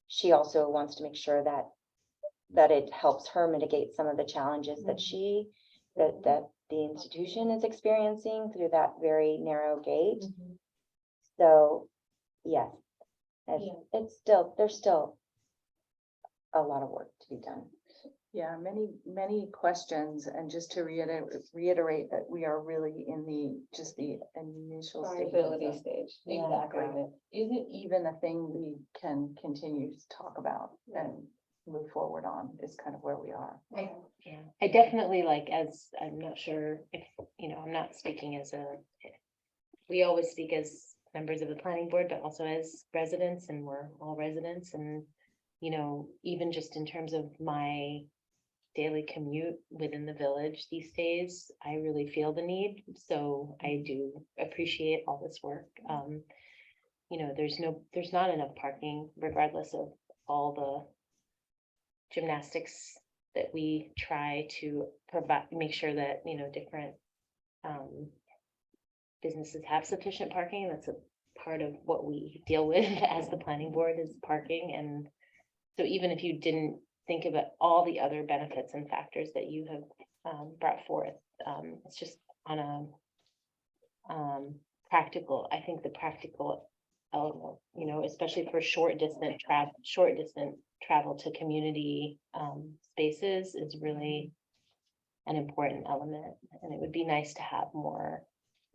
she also wants to make sure that it helps her mitigate some of the challenges that that the institution is experiencing through that very narrow gate. So, yes, it's still, there's still a lot of work to be done. Yeah, many questions, and just to reiterate that we are really in just the initial stage of Viability the- stage. Yeah, Exactly. right. Is it even a thing we can continue to talk about and move forward on, is kind of where we are. Yeah, I definitely like, as, I'm not sure if, I'm not speaking as we always speak as members of the planning board, but also as residents, and we're all residents, and, even just in terms of my daily commute within the village these days, I really feel the need. So I do appreciate all this work. There's not enough parking, regardless of all the gymnastics that we try to provide, make sure that, different businesses have sufficient parking. That's a part of what we deal with as the planning board, is parking. And so even if you didn't think about all the other benefits and factors that you have brought forth, it's just on a practical, I think the practical element, especially for short distance travel to community spaces, is really an important element. And it would be nice to have more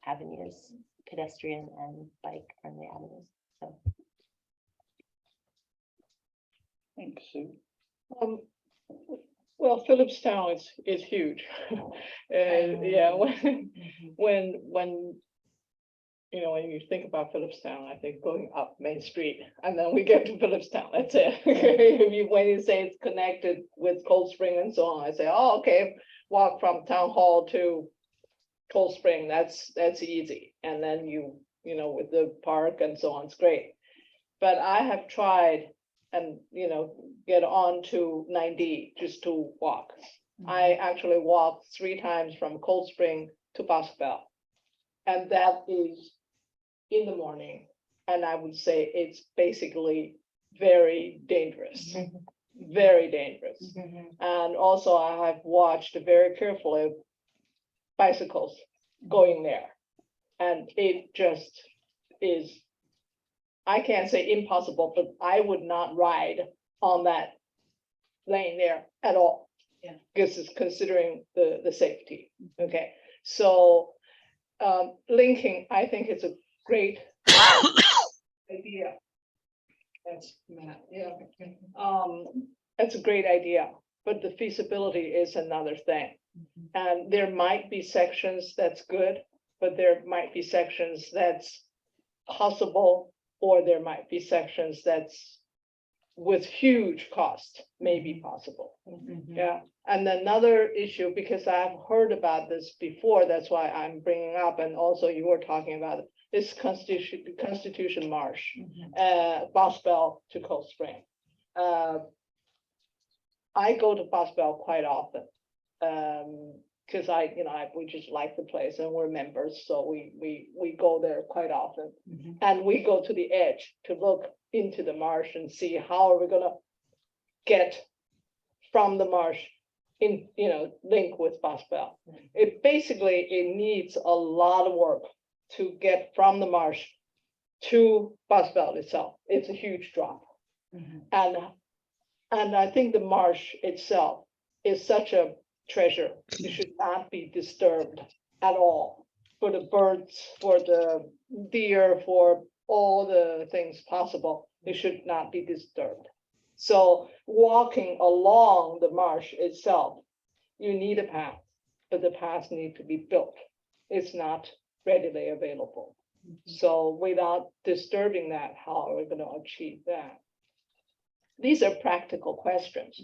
avenues, pedestrian and bike friendly avenues. So Thanks, Sue. Well, Phillips Town is huge. And yeah, when when you think about Phillips Town, I think going up Main Street, and then we get to Phillips Town, that's it. When you say it's connected with Cold Spring and so on, I say, oh, okay, walk from Town Hall to Cold Spring, that's easy. And then with the park and so on, it's great. But I have tried and, get on to 9D just to walk. I actually walked 3 times from Cold Spring to Boswell. And that is in the morning. And I would say it's basically very dangerous, very dangerous. And also I have watched very carefully bicycles going there. And it just is, I can't say impossible, but I would not ride on that lane there at all. Yeah. Because it's considering the safety. Okay, so linking, I think it's a great idea. That's Matt, yeah. That's a great idea, but the feasibility is another thing. And there might be sections that's good, but there might be sections that's possible, or there might be sections that's with huge cost, may be possible. Yeah, and another issue, because I've heard about this before, that's why I'm bringing up, and also you were talking about it, is Constitution Marsh, Boswell to Cold Spring. I go to Boswell quite often, because we just like the place and we're members, so we go there quite often. And we go to the edge to look into the marsh and see how are we gonna get from the marsh in, link with Boswell. It needs a lot of work to get from the marsh to Boswell itself. It's a huge drop. And I think the marsh itself is such a treasure. It should not be disturbed at all, for the birds, for the deer, for all the things possible. It should not be disturbed. So walking along the marsh itself, you need a path, but the paths need to be built. It's not readily available. So without disturbing that, how are we going to achieve that? These are practical questions.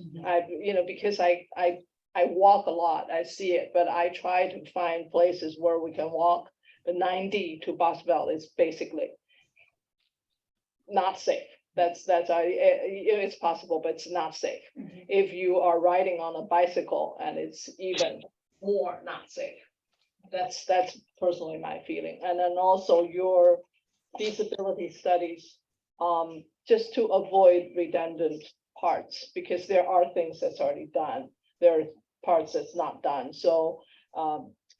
Because I walk a lot, I see it, but I try to find places where we can walk. The 9D to Boswell is basically not safe. It's possible, but it's not safe. If you are riding on a bicycle and it's even more, not safe. That's personally my feeling. And then also your feasibility studies, just to avoid redundant parts, because there are things that's already done. There are parts that's not done. So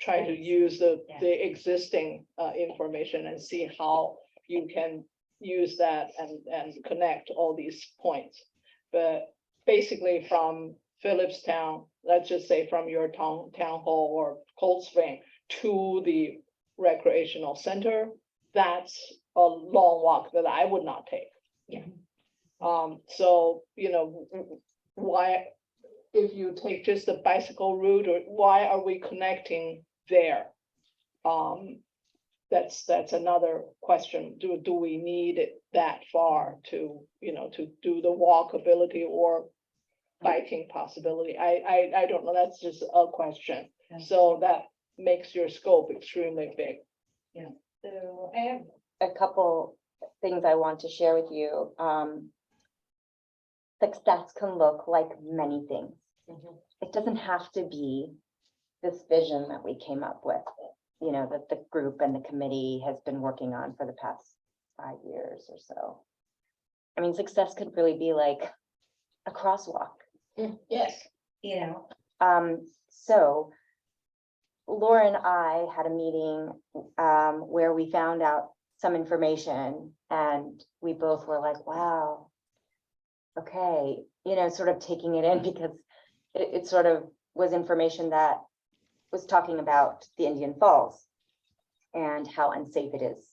try to use the existing information and see how you can use that and connect all these points. But basically from Phillipstown, let's just say from your town hall or Cold Spring to the recreational center, that's a long walk that I would not take. Yeah. So, why, if you take just the bicycle route, or why are we connecting there? That's another question. Do we need it that far to, to do the walkability or biking possibility? I don't know. That's just a question. So that makes your scope extremely big. So I have a couple things I want to share with you. Success can look like many things. It doesn't have to be this vision that we came up with, that the group and the committee has been working on for the past 5 years or so. I mean, success could really be like a crosswalk. Yes. So Laura and I had a meeting where we found out some information and we both were like, wow, okay, sort of taking it in because it sort of was information that was talking about the Indian Falls and how unsafe it is.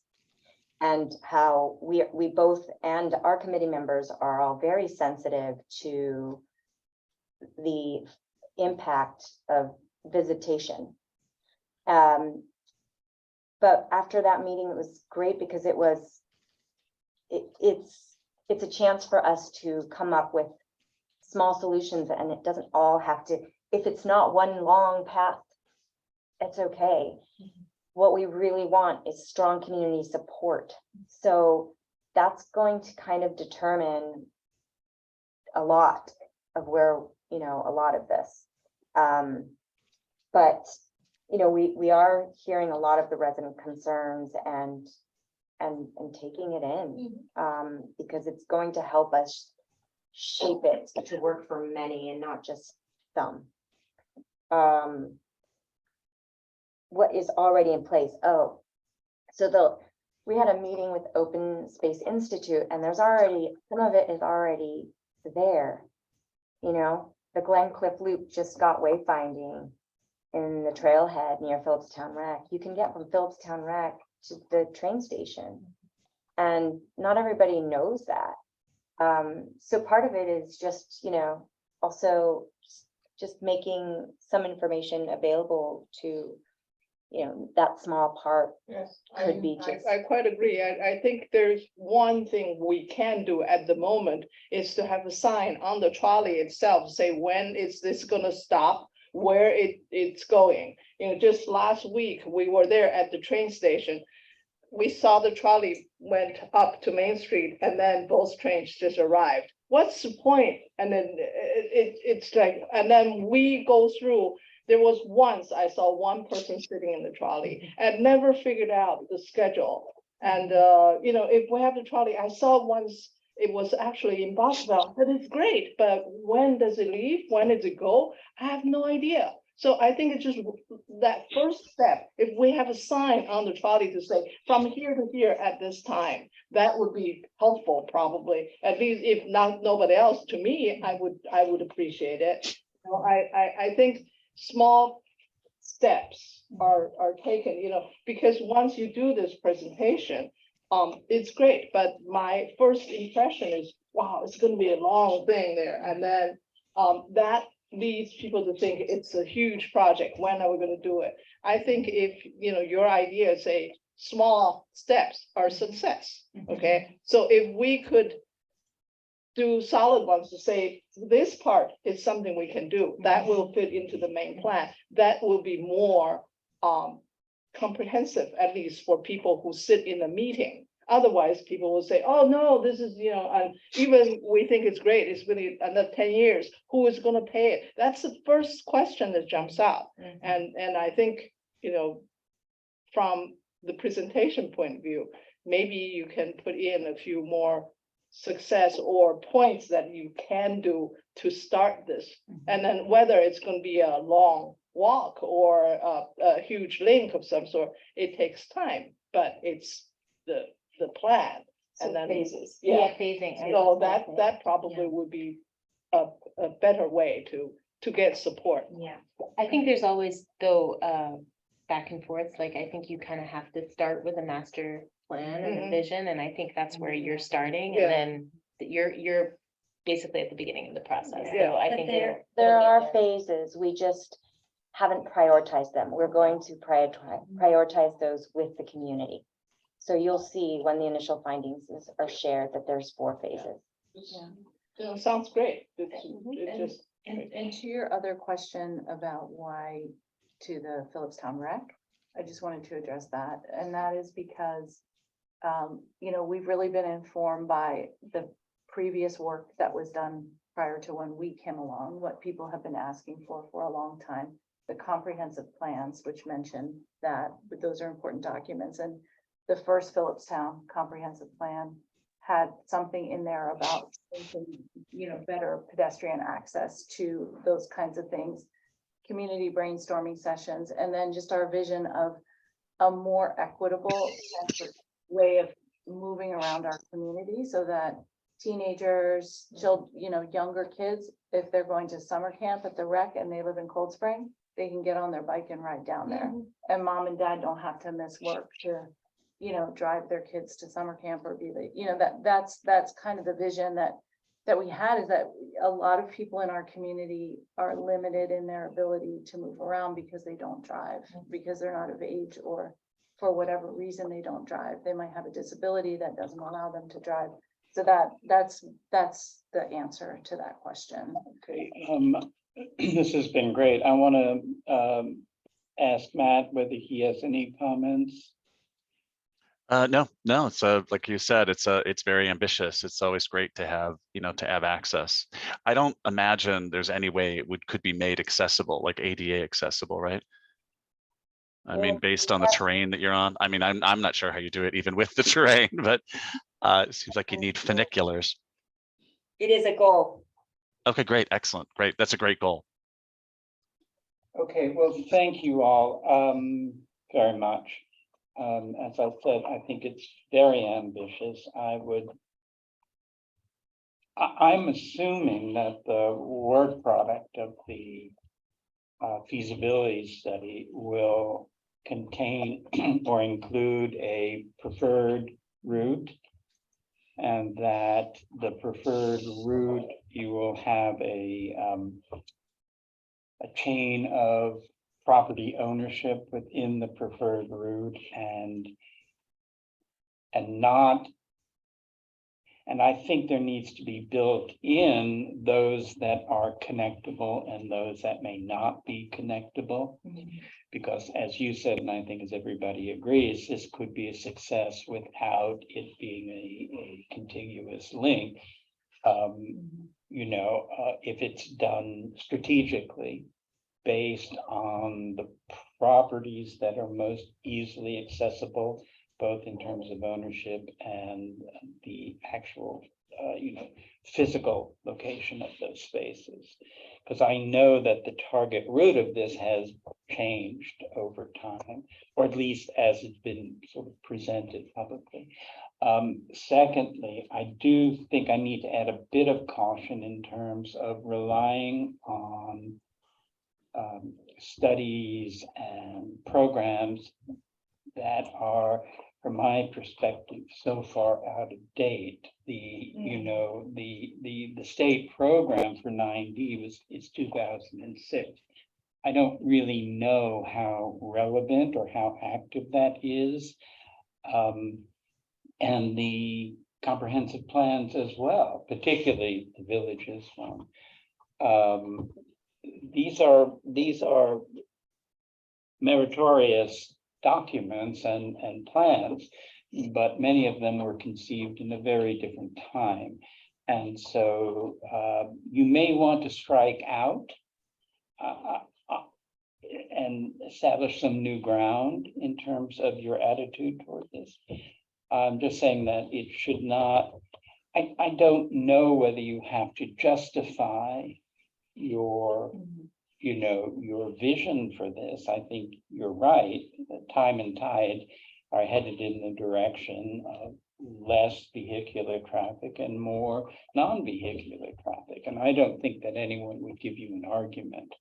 And how we both and our committee members are all very sensitive to the impact of visitation. But after that meeting, it was great because it's a chance for us to come up with small solutions, and it doesn't all have to, if it's not one long path, it's okay. What we really want is strong community support. So that's going to kind of determine a lot of where, a lot of this. But, we are hearing a lot of the resident concerns and taking it in, because it's going to help us shape it to work for many and not just some. What is already in place? Oh, so we had a meeting with Open Space Institute, and there's already, some of it is already there. The Glen Cliff Loop just got wayfinding in the trailhead near Phillipstown Rec. You can get from Phillipstown Rec to the train station, and not everybody knows that. So part of it is just, also just making some information available to, that small part. Yes, Could be just- I quite agree. I think there's one thing we can do at the moment is to have a sign on the trolley itself, say when is this gonna stop, where it's going. Just last week, we were there at the train station. We saw the trolley went up to Main Street and then both trains just arrived. What's the point? And then it's like, and then we go through. There was once I saw one person sitting in the trolley and never figured out the schedule. And, if we have the trolley, I saw once it was actually in Boswell, but it's great. But when does it leave? When does it go? I have no idea. So I think it's just that first step. If we have a sign on the trolley to say from here to here at this time, that would be helpful probably. At least if not nobody else, to me, I would appreciate it. I think small steps are taken, because once you do this presentation, it's great, but my first impression is, wow, it's going to be a long thing there. And then that leads people to think it's a huge project. When are we going to do it? I think if, your idea, say small steps are success. Okay. So if we could do solid ones to say this part is something we can do, that will fit into the main plan. That will be more comprehensive, at least for people who sit in the meeting. Otherwise, people will say, oh, no, this is, and even we think it's great, it's really another 10 years, who is gonna pay it? That's the first question that jumps out. And I think, from the presentation point of view, maybe you can put in a few more success or points that you can do to start this. And then whether it's going to be a long walk or a huge link of some sort, it takes time, but it's the plan. And then Phases. yeah, Phasing. so that probably would be a better way to get support. Yeah, I think there's always though, back and forth, like I think you kind of have to start with a master plan and a Mhm. vision, and I think that's where you're starting, Yeah. and then you're basically at the beginning of the process, Yeah. so I But think there it'll get are there. phases, we just haven't prioritized them. We're going to prioritize those with the community. So you'll see when the initial findings are shared that there's 4 phases. Sounds great. It And- just. And to your other question about why to the Phillipstown Rec, I just wanted to address that, and that is because we've really been informed by the previous work that was done prior to when we came along, what people have been asking for a long time, the comprehensive plans, which mention that, but those are important documents, and the first Phillipstown comprehensive plan had something in there about, better pedestrian access to those kinds of things, community brainstorming sessions, and then just our vision of a more equitable way of moving around our community so that teenagers, younger kids, if they're going to summer camp at the rec and they live in Cold Spring, they can get on their bike and ride down there. And mom and dad don't have to miss work to, drive their kids to summer camp or be late. That's kind of the vision that we had, is that a lot of people in our community are limited in their ability to move around because they don't drive, because they're not of age, or for whatever reason they don't drive. They might have a disability that doesn't allow them to drive. So that's the answer to that question. Okay, this has been great. I want to ask Matt whether he has any comments. No, it's like you said, it's very ambitious. It's always great to have, to have access. I don't imagine there's any way it could be made accessible, like ADA accessible, right? I mean, based on the terrain that you're on. I mean, I'm not sure how you do it even with the terrain, but it seems like you need funiculars. It is a goal. Okay, great, excellent, great. That's a great goal. Okay, well, thank you all very much. As I said, I think it's very ambitious. I'm assuming that the work product of the feasibility study will contain or include a preferred route, and that the preferred route, you will have a chain of property ownership within the preferred route, and I think there needs to be built in those that are connectable and those that may not be connectable. Because as you said, and I think as everybody agrees, this could be a success without it being a contiguous link. If it's done strategically based on the properties that are most easily accessible, both in terms of ownership and the actual, physical location of those spaces. Because I know that the target route of this has changed over time, or at least as it's been sort of presented publicly. Secondly, I do think I need to add a bit of caution in terms of relying on studies and programs that are, from my perspective, so far out of date. The state program for 9D is 2006. I don't really know how relevant or how active that is. And the comprehensive plans as well, particularly the villages one. These are meritorious documents and plans, but many of them were conceived in a very different time. And so you may want to strike out and establish some new ground in terms of your attitude toward this. I'm just saying that it should not, I don't know whether you have to justify your, your vision for this. I think you're right, that time and tide are headed in the direction of less vehicular traffic and more non-vehicular traffic. And I don't think that anyone would give you an argument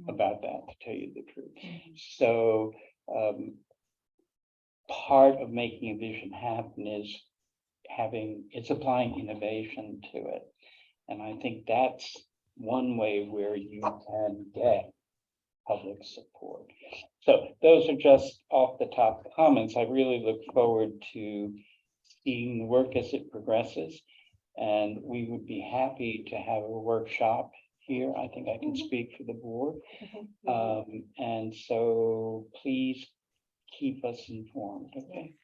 about that, to tell you the truth. So part of making a vision happen is it's applying innovation to it. And I think that's one way where you can get public support. So those are just off the top comments. I really look forward to seeing the work as it progresses. And we would be happy to have a workshop here. I think I can speak for the board. And so please keep us informed, okay?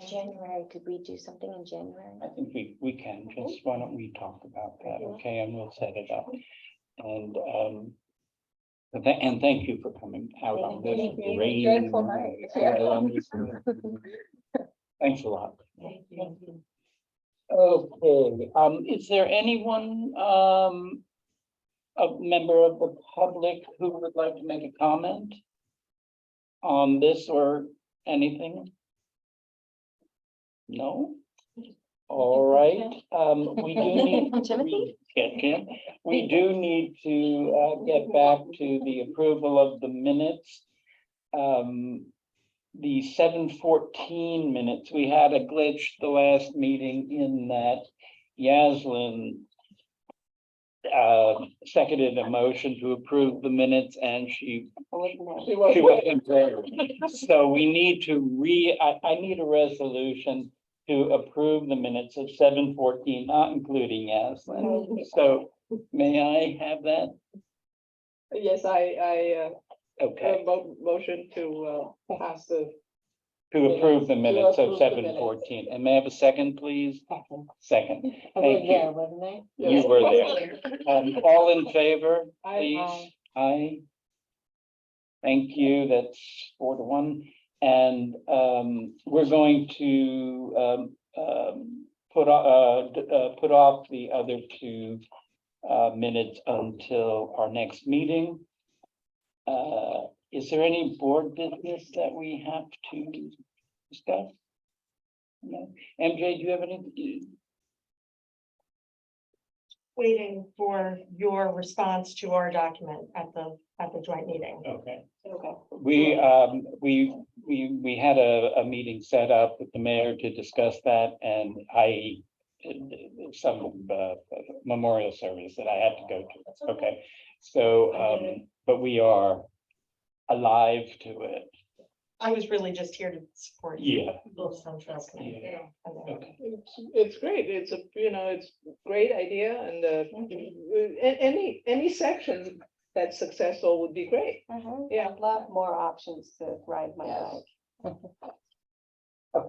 January, could we do something in January? I think we can, just why don't we talk about that, okay, and we'll set it up. And and thank you for coming out on this Thank you. rainy Joyful night. night. Thanks a lot. Okay, is there anyone, a member of the public who would like to make a comment on this or anything? No? All right, we do need. Timothy? Kim, we do need to get back to the approval of the minutes. The 7:14 minutes, we had a glitch the last meeting in that Yaslin seconded a motion to approve the minutes and she wasn't there. So we need to I need a resolution to approve the minutes of 7:14, not including Yaslin. So may I have that? Yes, I Okay, motion to pass the. to approve the minutes of approve the minutes. 7:14. And may I have a second, please? Second. Thank you. wasn't I? You were there. All in favor, Aye. please? Aye. Thank you. That's 4-1. And we're going to put off the other two minutes until our next meeting. Is there any board business that we have to discuss? No. MJ, do you have anything? Waiting for your response to our document at the joint meeting. Okay. Okay. We had a meeting set up with the mayor to discuss that, and some memorial service that I had to go to. Okay, so but we are alive to it. I was really just here to support you. Yeah. Both trust me. Yeah. Okay. It's great. It's a, it's a great idea and any section that's successful would be great. Yeah. I'd love more options to ride my Yes. bike.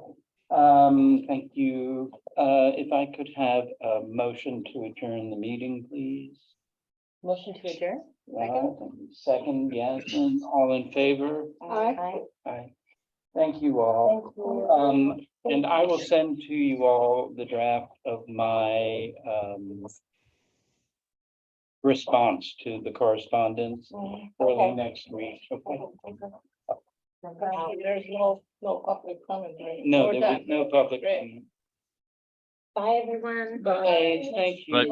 Thank you. If I could have a motion to adjourn the meeting, please. Motion to adjourn? Second, Yasmin, all in favor? Aye. Aye. Thank you all. And I will send to you all the draft of my response to the correspondence early next week. Okay. There's no public comment, right? No, Or there that. was no public. Great. comment. Bye, everyone. Bye, thank you. Right.